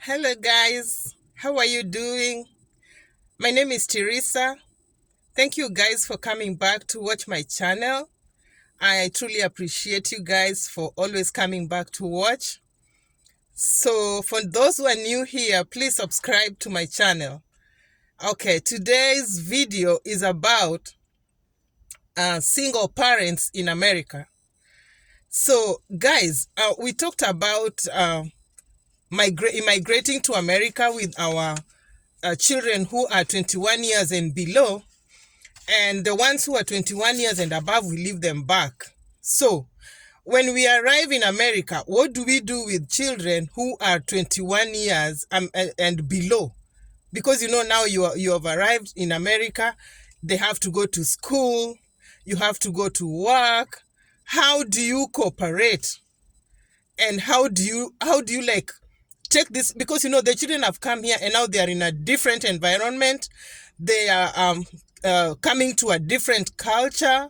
Hello, guys. How are you doing? My name is Teresa. Thank you, guys, for coming back to watch my channel. I truly appreciate you guys for always coming back to watch. So, for those who are new here, please subscribe to my channel. Okay, today's video is about single parents in America. So, guys, we talked about migrating to America with our children who are 21 years and below, and the ones who are 21 years and above, we leave them back. So when we arrive in America, what do we do with children who are 21 years and below? Because now you have arrived in America, they have to go to school, you have to go to work. How do you cooperate? And how do you like take this? Because the children have come here and now they are in a different environment. They are coming to a different culture.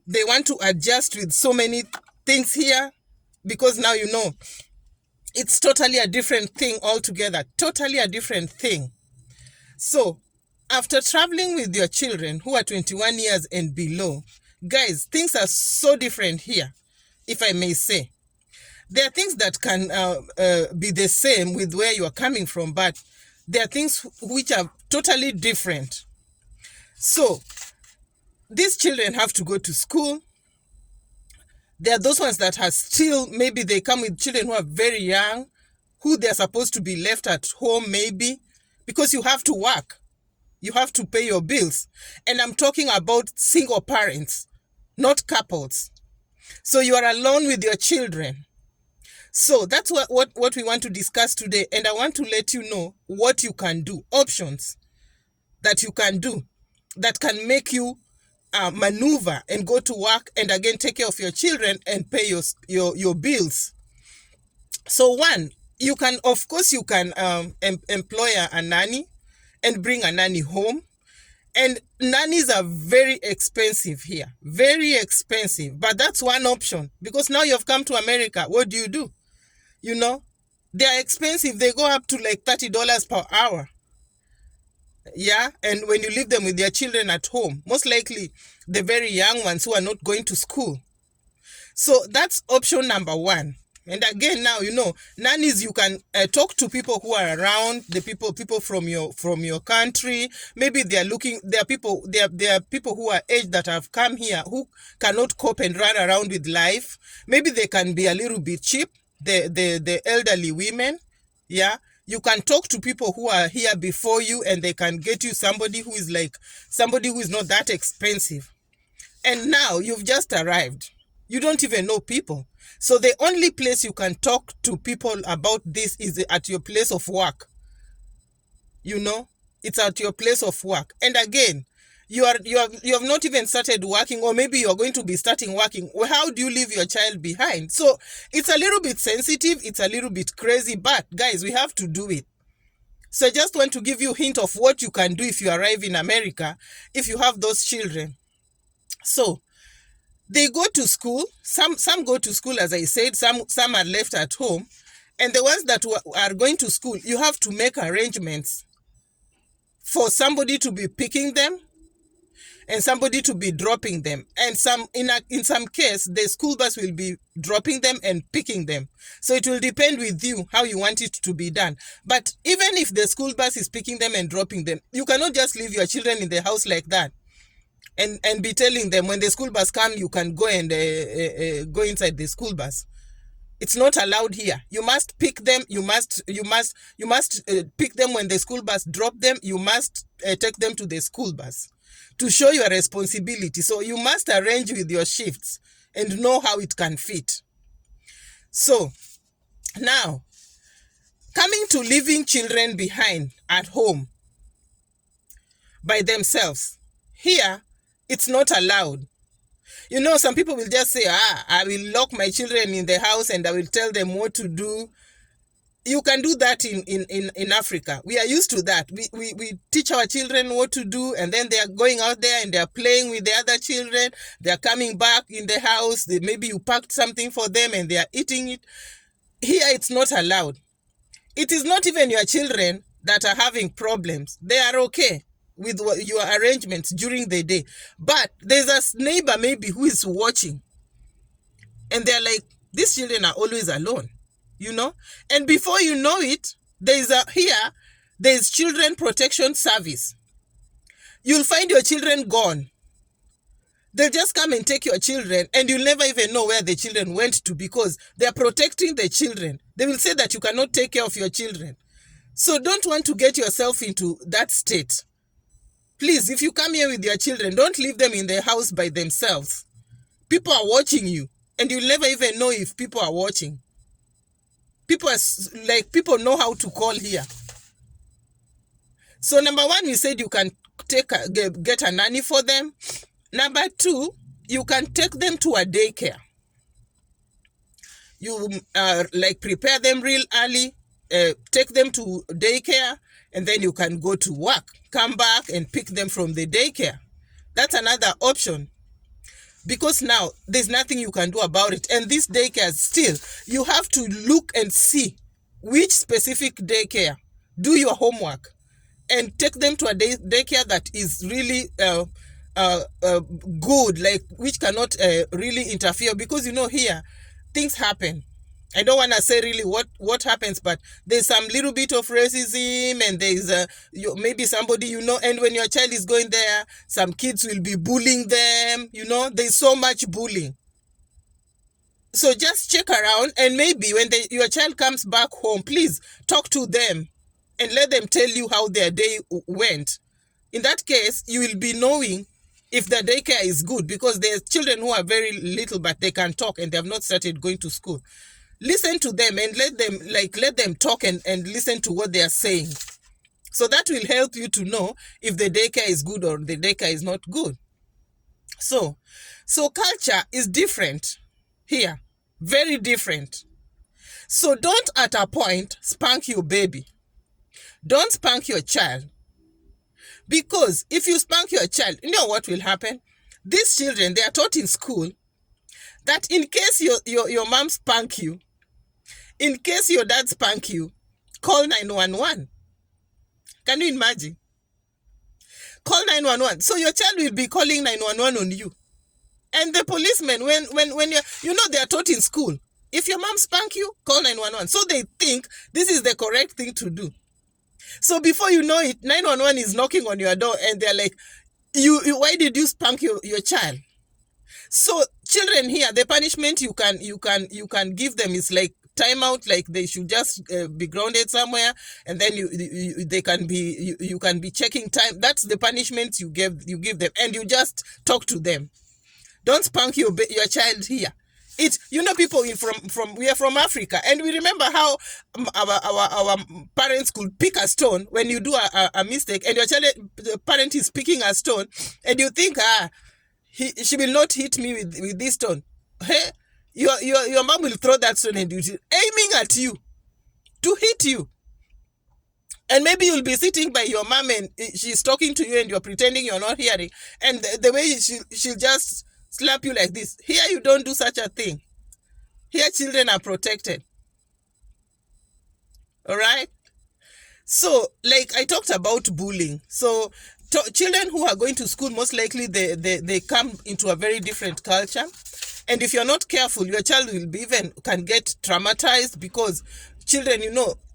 They want to adjust with so many things here, because now it's totally a different thing altogether. Totally a different thing. So after traveling with your children who are 21 years and below, guys, things are so different here, if I may say. There are things that can be the same with where you are coming from, but there are things which are totally different. So these children have to go to school. There are those ones that are still, maybe they come with children who are very young, who they're supposed to be left at home maybe, because you have to work. You have to pay your bills. And I'm talking about single parents, not couples. So you are alone with your children. So that's what we want to discuss today. And I want to let you know what you can do, options that you can do that can make you maneuver and go to work and again take care of your children and pay your bills. So one, you can, of course, you can employ a nanny and bring a nanny home. And nannies are very expensive here, very expensive. But that's one option, because now you've come to America. What do? They are expensive. They go up to like $30 per hour. Yeah, and when you leave them with their children at home, most likely the very young ones who are not going to school. So that's option number one. And again, now nannies, you can talk to people who are around, the people from your country. Maybe there are people who are aged that have come here who cannot cope and run around with life. Maybe they can be a little bit cheap, the elderly women. Yeah, you can talk to people who are here before you, and they can get you somebody who is not that expensive. And now you've just arrived. You don't even know people. So the only place you can talk to people about this is at your place of work. It's at your place of work. And again, you have not even started working, or maybe you're going to be starting working. Well, how do you leave your child behind? So it's a little bit sensitive, it's a little bit crazy, but guys, we have to do it. So I just want to give you a hint of what you can do if you arrive in America, if you have those children. So they go to school. Some go to school, as I said. Some are left at home. And the ones that are going to school, you have to make arrangements for somebody to be picking them and somebody to be dropping them. And in some case, the school bus will be dropping them and picking them. So it will depend with you how you want it to be done. But even if the school bus is picking them and dropping them, you cannot just leave your children in the house like that and be telling them when the school bus comes, you can go and go inside the school bus. It's not allowed here. You must pick them. You must pick them when the school bus drop them. You must take them to the school bus to show your responsibility. So you must arrange with your shifts and know how it can fit. So now, coming to leaving children behind at home by themselves, here it's not allowed. Some people will just say, I will lock my children in the house and I will tell them what to do. You can do that in Africa. We are used to that. We teach our children what to do, and then they are going out there and they are playing with the other children. They are coming back in the house. Maybe you packed something for them and they are eating it. Here it's not allowed. It is not even your children that are having problems. They are okay with your arrangements during the day. But there's a neighbor maybe who is watching, and they're like, these children are always alone, you know? And before you know it, there's children protection service. You'll find your children gone. They'll just come and take your children, and you'll never even know where the children went to, because they're protecting the children. They will say that you cannot take care of your children. So don't want to get yourself into that state. Please, if you come here with your children, don't leave them in the house by themselves. People are watching you, and you'll never even know if people are watching. People know how to call here. So number one, we said you can get a nanny for them. Number two, you can take them to a daycare. You prepare them real early, take them to daycare, and then you can go to work, come back and pick them from the daycare. That's another option, because now there's nothing you can do about it. And this daycare, still, you have to look and see which specific daycare. Do your homework and take them to a daycare that is really good, like which cannot really interfere, because here things happen. I don't want to say really what happens, but there's some little bit of racism, and there's maybe somebody, and when your child is going there, some kids will be bullying them, there's so much bullying. So just check around, and maybe when your child comes back home, please talk to them and let them tell you how their day went. In that case, you will be knowing if the daycare is good, because there's children who are very little but they can talk and they have not started going to school. Listen to them and let them talk and listen to what they are saying. So that will help you to know if the daycare is good or the daycare is not good. So culture is different here, very different. So don't at a point spank your baby. Don't spank your child. Because if you spank your child, you know what will happen? These children, they are taught in school that in case your mom spank you, in case your dad spank you, call 911. Can you imagine? Call 911. So your child will be calling 911 on you. And the policemen, when they are taught in school, if your mom spank you, call 911. So they think this is the correct thing to do. So before you know it, 911 is knocking on your door, and they're like, why did you spank your child? So children here, the punishment you can give them is like timeout, like they should just be grounded somewhere, and then you can be checking time. That's the punishment you give them, and you just talk to them. Don't spank your child here. People we are from Africa, and we remember how our parents could pick a stone when you do a mistake, and the parent is picking a stone, and you think, she will not hit me with this stone. Hey, your mom will throw that stone and aiming at you to hit you. And maybe you'll be sitting by your mom and she's talking to you and you're pretending you're not hearing. And the way she'll just slap you like this. Here you don't do such a thing. Here children are protected. All right? So, like I talked about bullying. So, children who are going to school, most likely they come into a very different culture. And if you're not careful, your child can get traumatized, because children,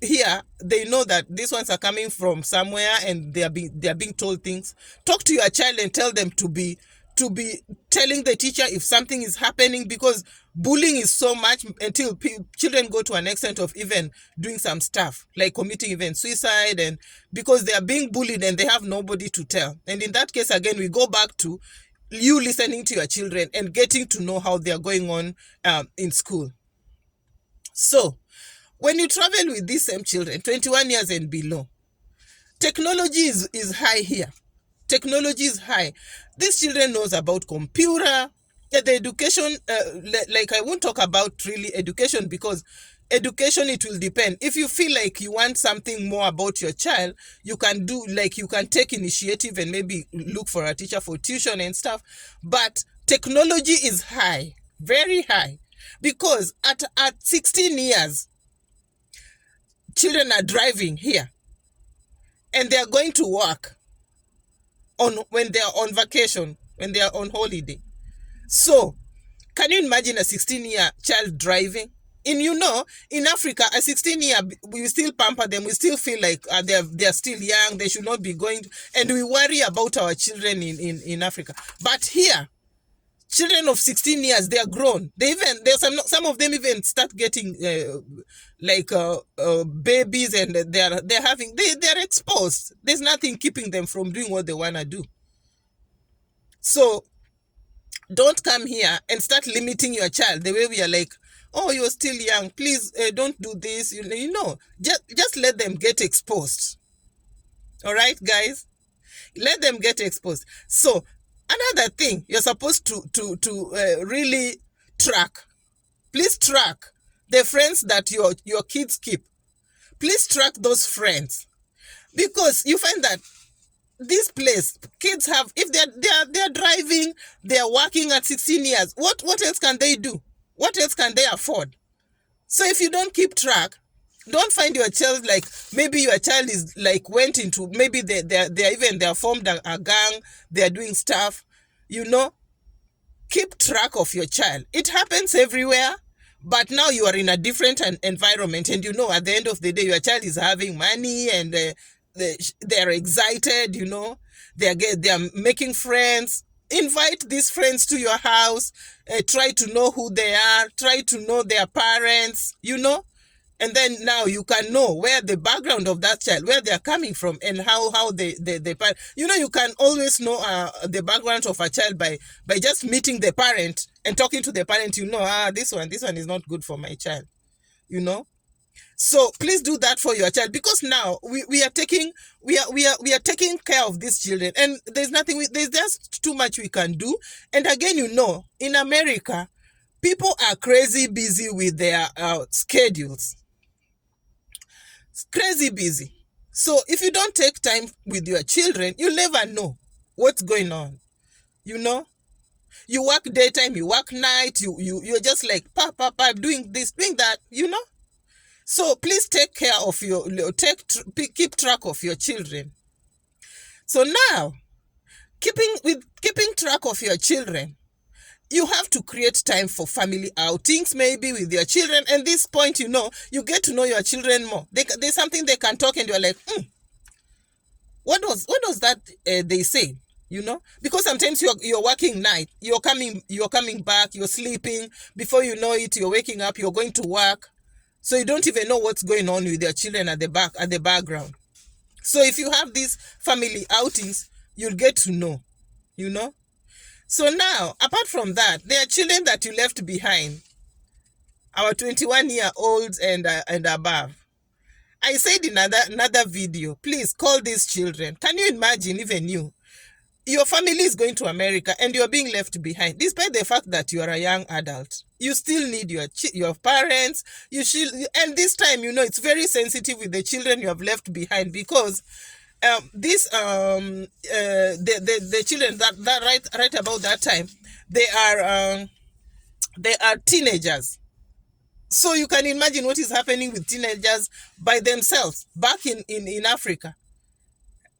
here, they know that these ones are coming from somewhere and they are being told things. Talk to your child and tell them to be telling the teacher if something is happening, because bullying is so much until children go to an extent of even doing some stuff like committing even suicide, and because they are being bullied and they have nobody to tell. And in that case, again, we go back to you listening to your children and getting to know how they are going on in school. So when you travel with these same children, 21 years and below, technology is high here. Technology is high. These children knows about computer. The education, I won't talk about really education, because education, it will depend. If you feel like you want something more about your child, you can take initiative and maybe look for a teacher for tuition and stuff. But technology is high, very high, because at 16 years, children are driving here and they are going to work when they are on vacation, when they are on holiday. So can you imagine a 16-year child driving? In Africa, a 16-year, we still pamper them. We still feel like they're still young. They should not be going and we worry about our children in Africa. But here, children of 16 years, they are grown. There's some of them even start getting babies, and they're exposed. There's nothing keeping them from doing what they wanna do. So don't come here and start limiting your child the way we are like, oh, you're still young, please don't do this. Just let them get exposed. All right, guys, let them get exposed. So another thing you're supposed to really track. Please track the friends that your kids keep. Please track those friends, because you find that this place, kids have, if they're driving, they're working at 16 years. What else can they do? What else can they afford? So if you don't keep track, don't find your child like, maybe your child is like went into, maybe they're formed a gang, they're doing stuff. Keep track of your child. It happens everywhere, but now you are in a different environment, and at the end of the day, your child is having money, and they're excited. They're making friends. Invite these friends to your house. Try to know who they are. Try to know their parents. And then now you can know where the background of that child, where they're coming from, and how they you can always know the background of a child by just meeting the parent and talking to the parent. This one is not good for my child. So please do that for your child, because now we are taking care of these children, and there's just too much we can do. And again, in America, people are crazy busy with their schedules. Crazy busy. So if you don't take time with your children, you'll never know what's going on. You work daytime, you work night, you're just like papa doing this, doing that. So please take care of keep track of your children. So now, keeping track of your children, you have to create time for family outings, maybe with your children. And this point, you get to know your children more. There's something they can talk, and you're like, what was that they say? Because sometimes you're working night, you're coming back, you're sleeping. Before you know it, you're waking up, you're going to work. So you don't even know what's going on with your children at the background. So if you have these family outings, you'll get to know. So now, apart from that, there are children that you left behind, our 21-year-olds and above. I said in another video, please call these children. Can you imagine, even your family is going to America and you're being left behind, despite the fact that you are a young adult. You still need your parents. And this time, it's very sensitive with the children you have left behind, because the children that right about that time, they are teenagers. So you can imagine what is happening with teenagers by themselves back in Africa.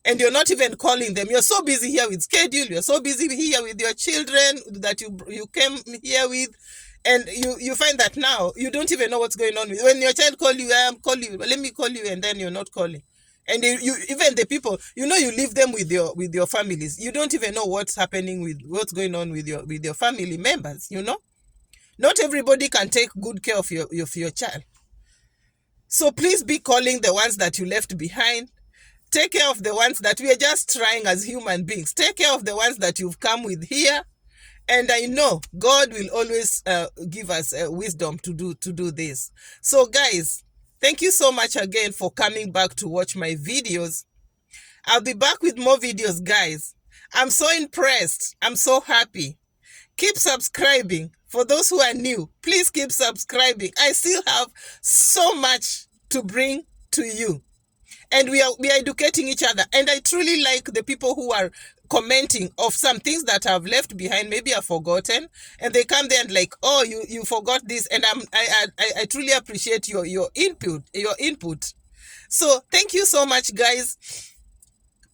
And you're not even calling them. You're so busy here with schedule. You're so busy here with your children that you came here with. And you find that now you don't even know what's going on with. When your child call you, let me call you, and then you're not calling. And you even the people, you leave them with your families. You don't even know what's happening with what's going on with your family members. Not everybody can take good care of your child. So please be calling the ones that you left behind. Take care of the ones that we are just trying as human beings. Take care of the ones that you've come with here. And I know God will always give us wisdom to do this. So guys, thank you so much again for coming back to watch my videos. I'll be back with more videos, guys. I'm so impressed. I'm so happy. Keep subscribing. For those who are new, please keep subscribing. I still have so much to bring to you. And we are educating each other. And I truly like the people who are commenting of some things that I've left behind, maybe I've forgotten, and they come there and like, oh, you forgot this. And I truly appreciate your input. So thank you so much, guys.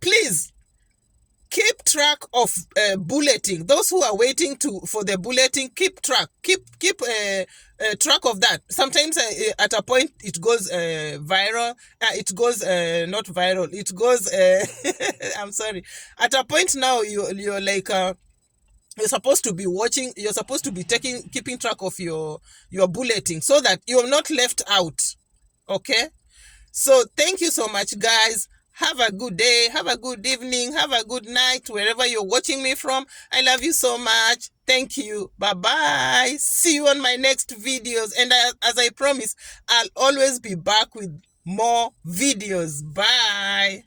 Please keep track of bulleting. Those who are waiting for the bulleting, keep track. Keep track of that. Sometimes at a point it goes viral. It goes not viral. It goes. I'm sorry. At a point now, you're like. You're supposed to be watching. You're supposed to be keeping track of your bulleting so that you're not left out. Okay. So thank you so much, guys. Have a good day. Have a good evening. Have a good night, wherever you're watching me from. I love you so much. Thank you. Bye-bye. See you on my next videos. And as I promise, I'll always be back with more videos. Bye.